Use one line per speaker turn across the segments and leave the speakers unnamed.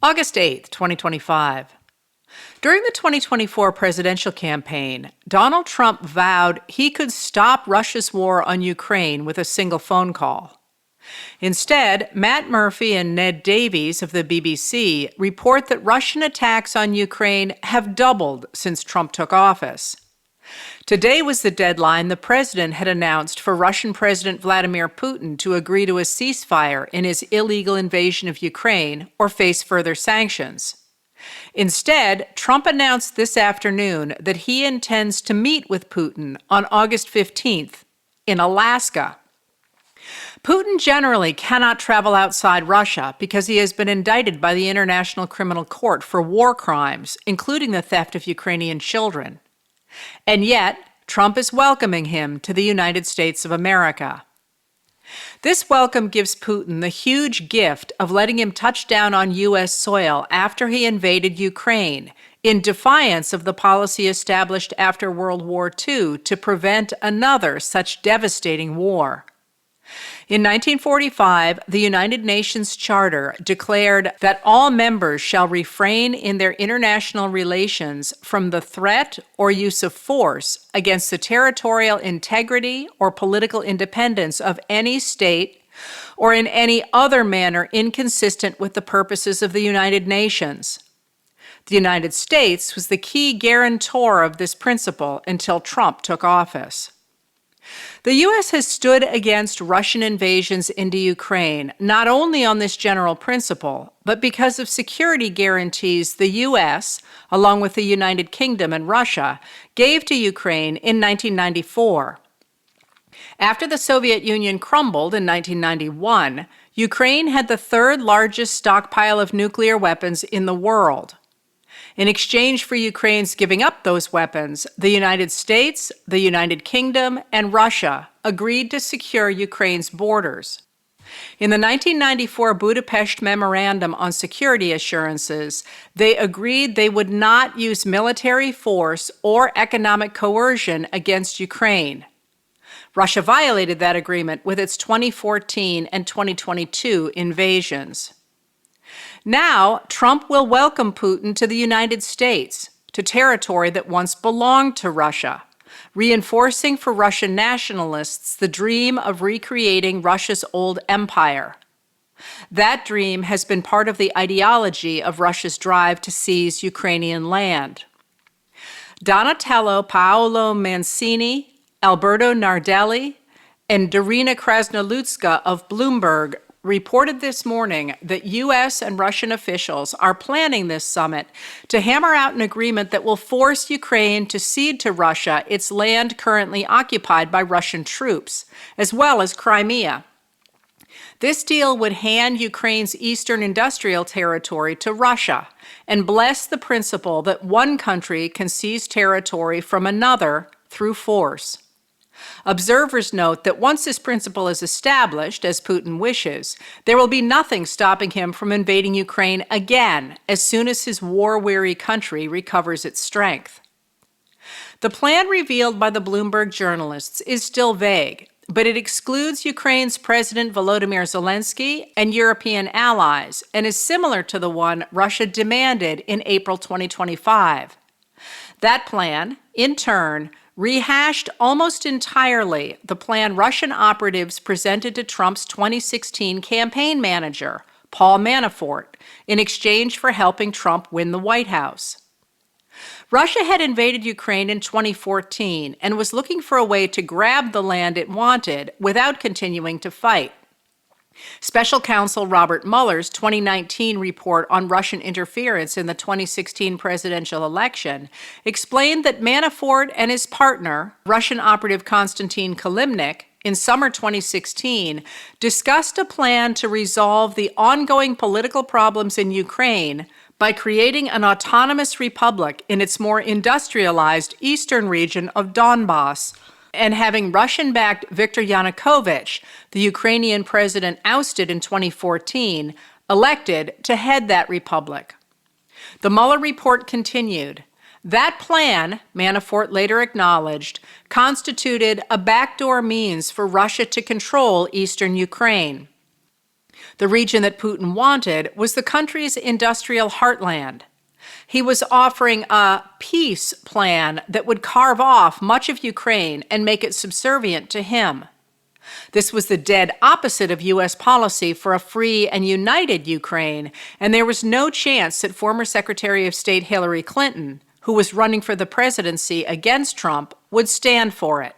August 8th, 2025. During the 2024 presidential campaign, Donald Trump vowed he could stop Russia's war on Ukraine with a single phone call. Instead, Matt Murphy and Ned Davies of the BBC report that Russian attacks on Ukraine have doubled since Trump took office. Today was the deadline the president had announced for Russian President Vladimir Putin to agree to a ceasefire in his illegal invasion of Ukraine or face further sanctions. Instead, Trump announced this afternoon that he intends to meet with Putin on August 15th in Alaska. Putin generally cannot travel outside Russia because he has been indicted by the International Criminal Court for war crimes, including the theft of Ukrainian children. And yet, Trump is welcoming him to the United States of America. This welcome gives Putin the huge gift of letting him touch down on U.S. soil after he invaded Ukraine, in defiance of the policy established after World War II to prevent another such devastating war. In 1945, the United Nations Charter declared that all members shall refrain in their international relations from the threat or use of force against the territorial integrity or political independence of any state or in any other manner inconsistent with the purposes of the United Nations. The United States was the key guarantor of this principle until Trump took office. The U.S. has stood against Russian invasions into Ukraine not only on this general principle, but because of security guarantees the U.S., along with the United Kingdom and Russia, gave to Ukraine in 1994. After the Soviet Union crumbled in 1991, Ukraine had the third largest stockpile of nuclear weapons in the world. In exchange for Ukraine's giving up those weapons, the United States, the United Kingdom, and Russia agreed to secure Ukraine's borders. In the 1994 Budapest Memorandum on Security Assurances, they agreed they would not use military force or economic coercion against Ukraine. Russia violated that agreement with its 2014 and 2022 invasions. Now, Trump will welcome Putin to the United States, to territory that once belonged to Russia, reinforcing for Russian nationalists the dream of recreating Russia's old empire. That dream has been part of the ideology of Russia's drive to seize Ukrainian land. Donatello Paolo Mancini, Alberto Nardelli, and Darina Krasnoludska of Bloomberg reported this morning that U.S. and Russian officials are planning this summit to hammer out an agreement that will force Ukraine to cede to Russia its land currently occupied by Russian troops, as well as Crimea. This deal would hand Ukraine's eastern industrial territory to Russia and bless the principle that one country can seize territory from another through force. Observers note that once this principle is established, as Putin wishes, there will be nothing stopping him from invading Ukraine again as soon as his war-weary country recovers its strength. The plan revealed by the Bloomberg journalists is still vague, but it excludes Ukraine's President Volodymyr Zelensky and European allies and is similar to the one Russia demanded in April 2025. That plan, in turn, rehashed almost entirely the plan Russian operatives presented to Trump's 2016 campaign manager, Paul Manafort, in exchange for helping Trump win the White House. Russia had invaded Ukraine in 2014 and was looking for a way to grab the land it wanted without continuing to fight. Special Counsel Robert Mueller's 2019 report on Russian interference in the 2016 presidential election explained that Manafort and his partner, Russian operative Konstantin Kilimnik, in summer 2016, discussed a plan to resolve the ongoing political problems in Ukraine by creating an autonomous republic in its more industrialized eastern region of Donbass, and having Russian-backed Viktor Yanukovych, the Ukrainian president ousted in 2014, elected to head that republic. The Mueller report continued. That plan, Manafort later acknowledged, constituted a backdoor means for Russia to control eastern Ukraine. The region that Putin wanted was the country's industrial heartland. He was offering a peace plan that would carve off much of Ukraine and make it subservient to him. This was the dead opposite of U.S. policy for a free and united Ukraine, and there was no chance that former Secretary of State Hillary Clinton, who was running for the presidency against Trump, would stand for it.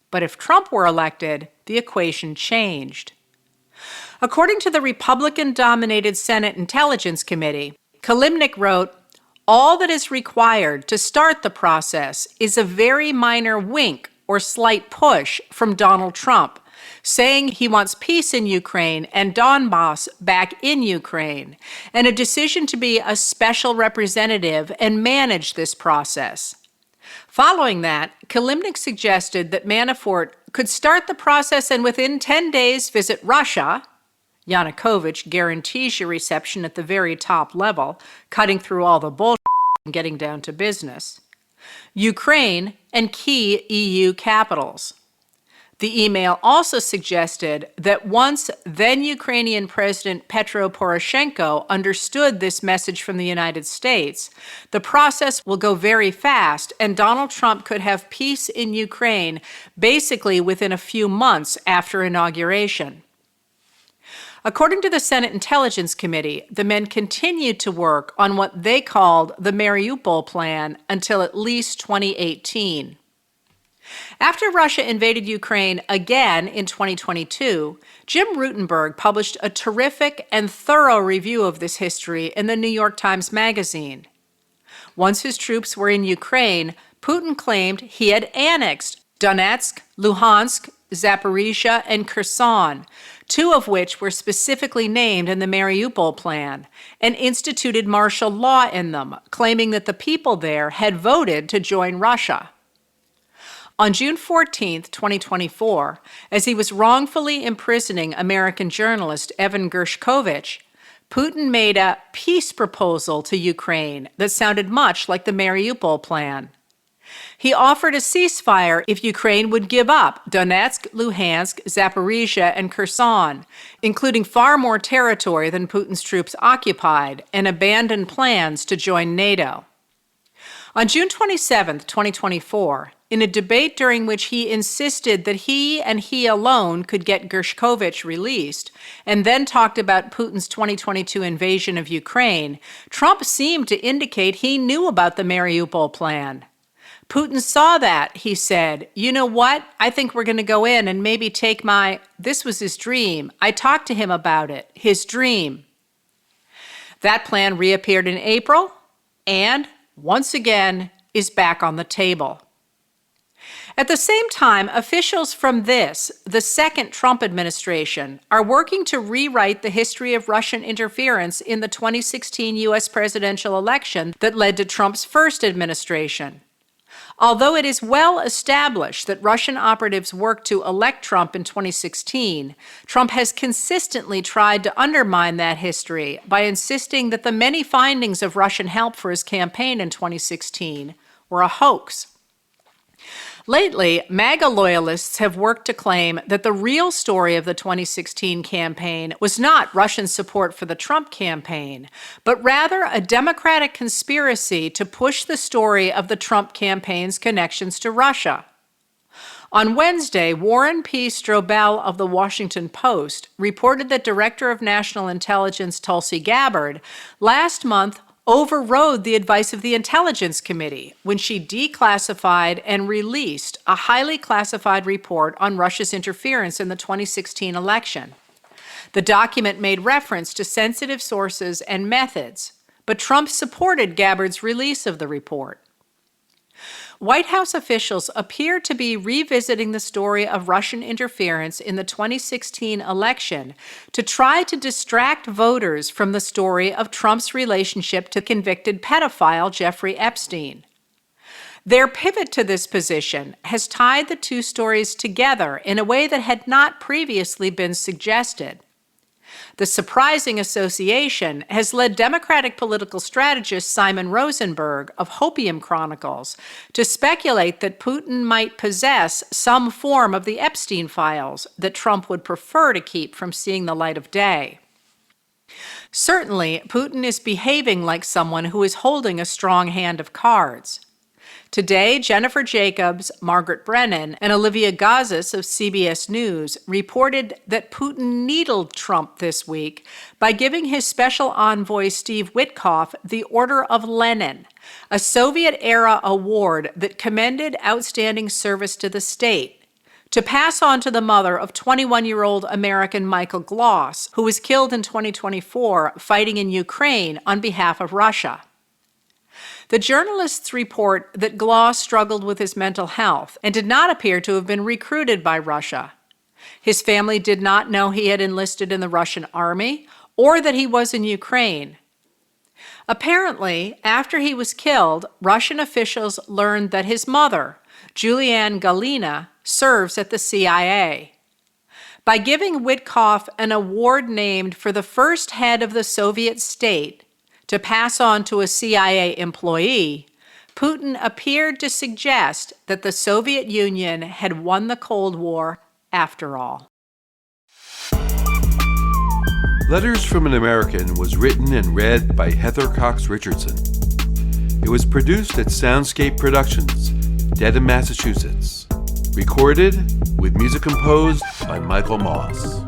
But if Trump were elected, the equation changed. According to the Republican-dominated Senate Intelligence Committee, Kilimnik wrote, "All that is required to start the process is a very minor wink or slight push from Donald Trump, saying he wants peace in Ukraine and Donbass back in Ukraine, and a decision to be a special representative and manage this process." Following that, Kilimnik suggested that Manafort could start the process and within 10 days visit Russia. Yanukovych guarantees you reception at the very top level, cutting through all the bullshit and getting down to business. Ukraine and key EU capitals. The email also suggested that once then Ukrainian President Petro Poroshenko understood this message from the United States, the process will go very fast and Donald Trump could have peace in Ukraine basically within a few months after inauguration. According to the Senate Intelligence Committee, the men continued to work on what they called the Mariupol Plan until at least 2018. After Russia invaded Ukraine again in 2022, Jim Rutenberg published a terrific and thorough review of this history in the New York Times Magazine. Once his troops were in Ukraine, Putin claimed he had annexed Donetsk, Luhansk, Zaporizhia, and Kherson, two of which were specifically named in the Mariupol Plan, and instituted martial law in them, claiming that the people there had voted to join Russia. On June 14, 2024, as he was wrongfully imprisoning American journalist Evan Gershkovich, Putin made a peace proposal to Ukraine that sounded much like the Mariupol Plan. He offered a ceasefire if Ukraine would give up Donetsk, Luhansk, Zaporizhia, and Kherson, including far more territory than Putin's troops occupied, and abandon plans to join NATO. On June 27, 2024, in a debate during which he insisted that he and he alone could get Gershkovich released, and then talked about Putin's 2022 invasion of Ukraine, Trump seemed to indicate he knew about the Mariupol Plan. Putin saw that, he said. You know what? I think we're going to go in and maybe take this was his dream. I talked to him about it, his dream. That plan reappeared in April and, once again, is back on the table. At the same time, officials from the second Trump administration, are working to rewrite the history of Russian interference in the 2016 U.S. presidential election that led to Trump's first administration. Although it is well established that Russian operatives worked to elect Trump in 2016, Trump has consistently tried to undermine that history by insisting that the many findings of Russian help for his campaign in 2016 were a hoax. Lately, MAGA loyalists have worked to claim that the real story of the 2016 campaign was not Russian support for the Trump campaign, but rather a Democratic conspiracy to push the story of the Trump campaign's connections to Russia. On Wednesday, Warren P. Strobel of The Washington Post reported that Director of National Intelligence Tulsi Gabbard last month overrode the advice of the Intelligence Committee when she declassified and released a highly classified report on Russia's interference in the 2016 election. The document made reference to sensitive sources and methods, but Trump supported Gabbard's release of the report. White House officials appear to be revisiting the story of Russian interference in the 2016 election to try to distract voters from the story of Trump's relationship to convicted pedophile Jeffrey Epstein. Their pivot to this position has tied the two stories together in a way that had not previously been suggested. The surprising association has led Democratic political strategist Simon Rosenberg of Hopium Chronicles to speculate that Putin might possess some form of the Epstein files that Trump would prefer to keep from seeing the light of day. Certainly, Putin is behaving like someone who is holding a strong hand of cards. Today, Jennifer Jacobs, Margaret Brennan, and Olivia Gazis of CBS News reported that Putin needled Trump this week by giving his special envoy Steve Witkoff the Order of Lenin, a Soviet-era award that commended outstanding service to the state, to pass on to the mother of 21-year-old American Michael Gloss, who was killed in 2024 fighting in Ukraine on behalf of Russia. The journalists report that Gloss struggled with his mental health and did not appear to have been recruited by Russia. His family did not know he had enlisted in the Russian army or that he was in Ukraine. Apparently, after he was killed, Russian officials learned that his mother, Julianne Galina, serves at the CIA. By giving Witkoff an award named for the first head of the Soviet state to pass on to a CIA employee, Putin appeared to suggest that the Soviet Union had won the Cold War after all.
Letters from an American was written and read by Heather Cox Richardson. It was produced at Soundscape Productions, Dedham, Massachusetts. Recorded with music composed by Michael Moss.